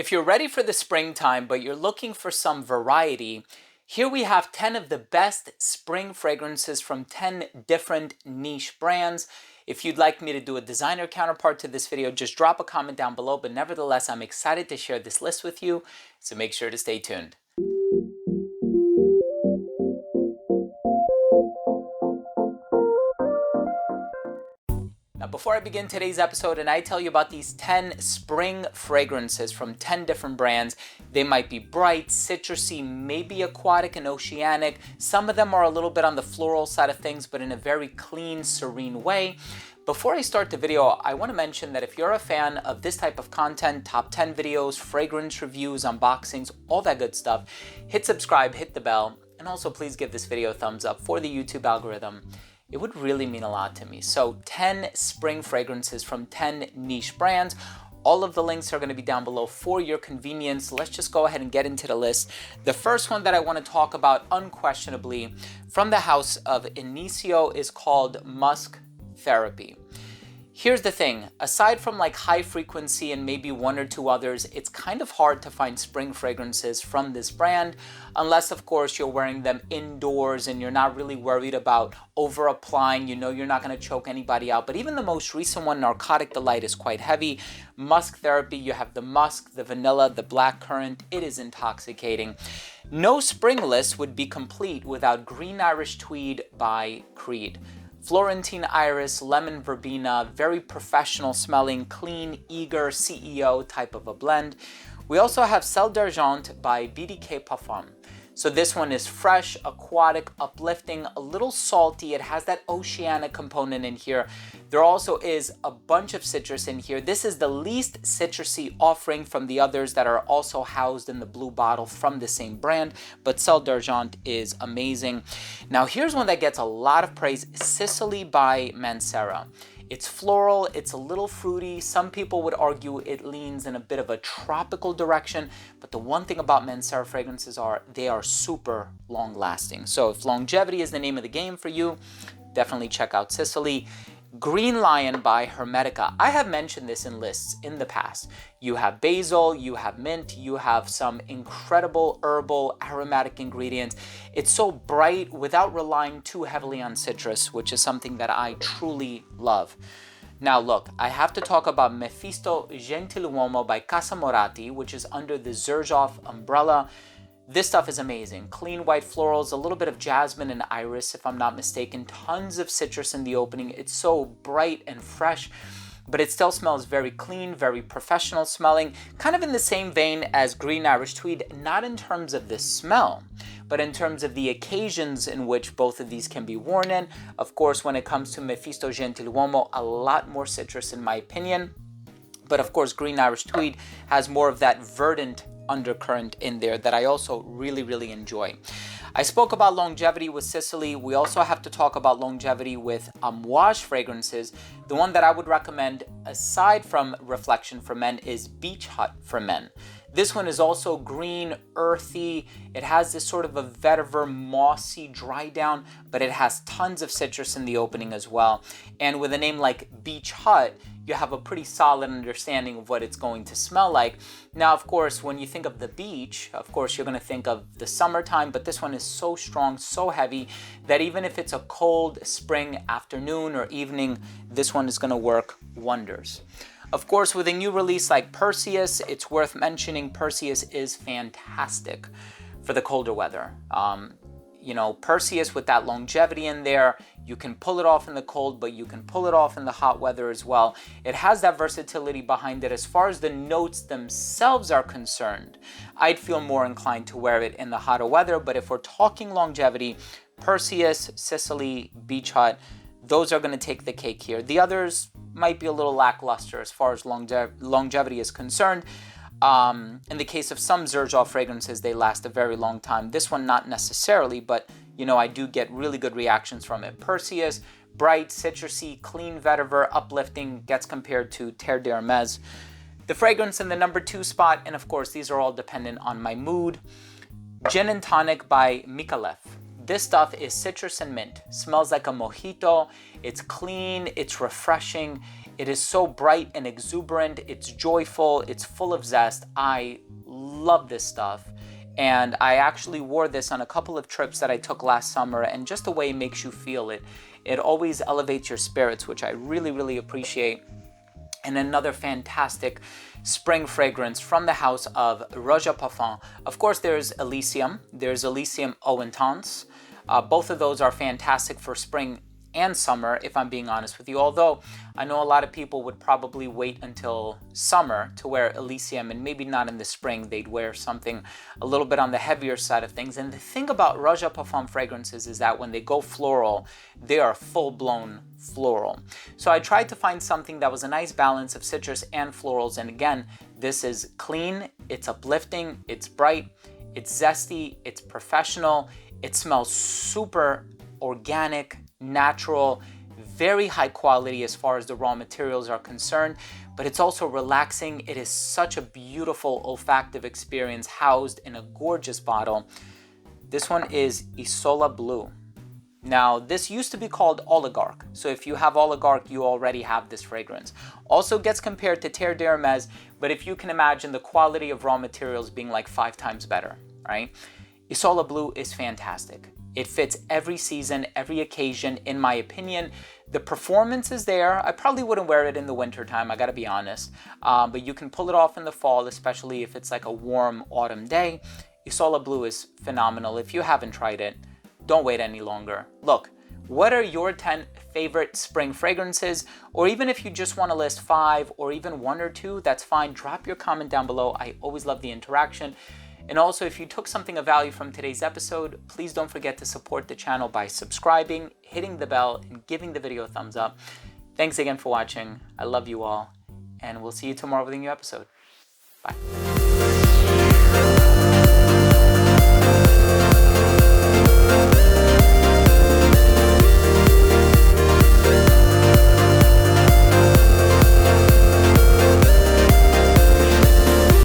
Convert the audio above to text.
If you're ready for the springtime, but you're looking for some variety, here we have 10 of the best spring fragrances from 10 different niche brands. If you'd like me to do a designer counterpart to this video, just drop a comment down below. But nevertheless, I'm excited to share this list with you, so make sure to stay tuned. Now, before I begin today's episode and I tell you about these 10 spring fragrances from 10 different brands, they might be bright, citrusy, maybe aquatic and oceanic. Some of them are a little bit on the floral side of things, but in a very clean, serene way. Before I start the video, I want to mention that if you're a fan of this type of content, top 10 videos, fragrance reviews, unboxings, all that good stuff, hit subscribe, hit the bell, and also please give this video a thumbs up for the YouTube algorithm. It would really mean a lot to me. So 10 spring fragrances from 10 niche brands. All of the links are going to be down below for your convenience. Let's just go ahead and get into the list. The first one that I want to talk about unquestionably from the house of Initio is called Musk Therapy. Here's the thing, aside from like high frequency and maybe one or two others, it's kind of hard to find spring fragrances from this brand, unless of course you're wearing them indoors and you're not really worried about over applying, you know you're not going to choke anybody out. But even the most recent one, Narcotic Delight, is quite heavy. Musk Therapy, you have the musk, the vanilla, the blackcurrant. It is intoxicating. No spring list would be complete without Green Irish Tweed by Creed. Florentine Iris, Lemon Verbena, very professional smelling, clean, eager CEO type of a blend. We also have XERJOFF by BDK Parfum. So this one is fresh, aquatic, uplifting, a little salty. It has that oceanic component in here. There also is a bunch of citrus in here. This is the least citrusy offering from the others that are also housed in the blue bottle from the same brand, but XERJOFF is amazing. Now here's one that gets a lot of praise, Sicily by Mancera. It's floral, it's a little fruity. Some people would argue it leans in a bit of a tropical direction, but the one thing about Mancera fragrances are they are super long lasting. So if longevity is the name of the game for you, definitely check out Sicily. Green Lion by Hermetica. I have mentioned this in lists in the past. You have basil, you have mint, you have some incredible herbal aromatic ingredients. It's so bright without relying too heavily on citrus, which is something that I truly love. Now look, I have to talk about Mefisto Gentil by Casa Moratti, which is under the XERJOFF umbrella. This stuff is amazing. Clean white florals, a little bit of jasmine and iris, if I'm not mistaken. Tons of citrus in the opening. It's so bright and fresh, but it still smells very clean, very professional smelling. Kind of in the same vein as Green Irish Tweed, not in terms of the smell, but in terms of the occasions in which both of these can be worn in. Of course, when it comes to Mefisto Gentil, a lot more citrus in my opinion. But of course, Green Irish Tweed has more of that verdant undercurrent in there that I also really enjoy. I spoke about longevity with Sicily. We also have to talk about longevity with Amouage fragrances. The one that I would recommend aside from Reflection for Men is Beach Hut for Men. This one is also green, earthy. It has this sort of a vetiver, mossy dry down, but it has tons of citrus in the opening as well. And with a name like Beach Hut, you have a pretty solid understanding of what it's going to smell like. Now, of course, when you think of the beach, of course, you're going to think of the summertime, but this one is so strong, so heavy, that even if it's a cold spring afternoon or evening, this one is going to work wonders. Of course, with a new release like Perseus, it's worth mentioning Perseus is fantastic for the colder weather. You know, Perseus with that longevity in there, you can pull it off in the cold, but you can pull it off in the hot weather as well. It has that versatility behind it. As far as the notes themselves are concerned, I'd feel more inclined to wear it in the hotter weather. But if we're talking longevity, Perseus, Sicily, Beach Hut, those are going to take the cake here. The others might be a little lackluster as far as longevity is concerned. In the case of some XERJOFF fragrances, they last a very long time. This one, not necessarily, but you know, I do get really good reactions from it. Perseus, bright, citrusy, clean vetiver, uplifting, gets compared to Terre d'Hermès. The fragrance in the number 2 spot, and of course, these are all dependent on my mood. Gin and Tonic by Mikf. This stuff is citrus and mint. Smells like a mojito. It's clean, it's refreshing. It is so bright and exuberant. It's joyful. It's full of zest. I love this stuff. And I actually wore this on a couple of trips that I took last summer, and just the way it makes you feel it always elevates your spirits, which I really, really appreciate. And another fantastic spring fragrance from the house of Rocham. Of course, there's Elysium. There's Elysium Eau Intense. Both of those are fantastic for spring and summer, if I'm being honest with you. Although I know a lot of people would probably wait until summer to wear Elysium, and maybe not in the spring. They'd wear something a little bit on the heavier side of things. And the thing about Rocham fragrances is that when they go floral, they are full-blown floral. So I tried to find something that was a nice balance of citrus and florals. And again, this is clean, it's uplifting, it's bright, it's zesty, it's professional, it smells super organic, natural, very high quality as far as the raw materials are concerned, but it's also relaxing. It is such a beautiful olfactive experience housed in a gorgeous bottle. This one is Isola Blue. Now, this used to be called Oligarch, so if you have Oligarch, you already have this fragrance. Also gets compared to Terre d'Hermès, but if you can imagine the quality of raw materials being like 5 times better, right? Isola Blue is fantastic. It fits every season, every occasion, in my opinion. The performance is there. I probably wouldn't wear it in the winter time, I gotta be honest. But you can pull it off in the fall, especially if it's like a warm autumn day. Isola Blue is phenomenal. If you haven't tried it, don't wait any longer. Look, what are your 10 favorite spring fragrances? Or even if you just want to list 5 or even 1 or 2, that's fine. Drop your comment down below. I always love the interaction. And also, if you took something of value from today's episode, please don't forget to support the channel by subscribing, hitting the bell, and giving the video a thumbs up. Thanks again for watching. I love you all, and we'll see you tomorrow with a new episode. Bye.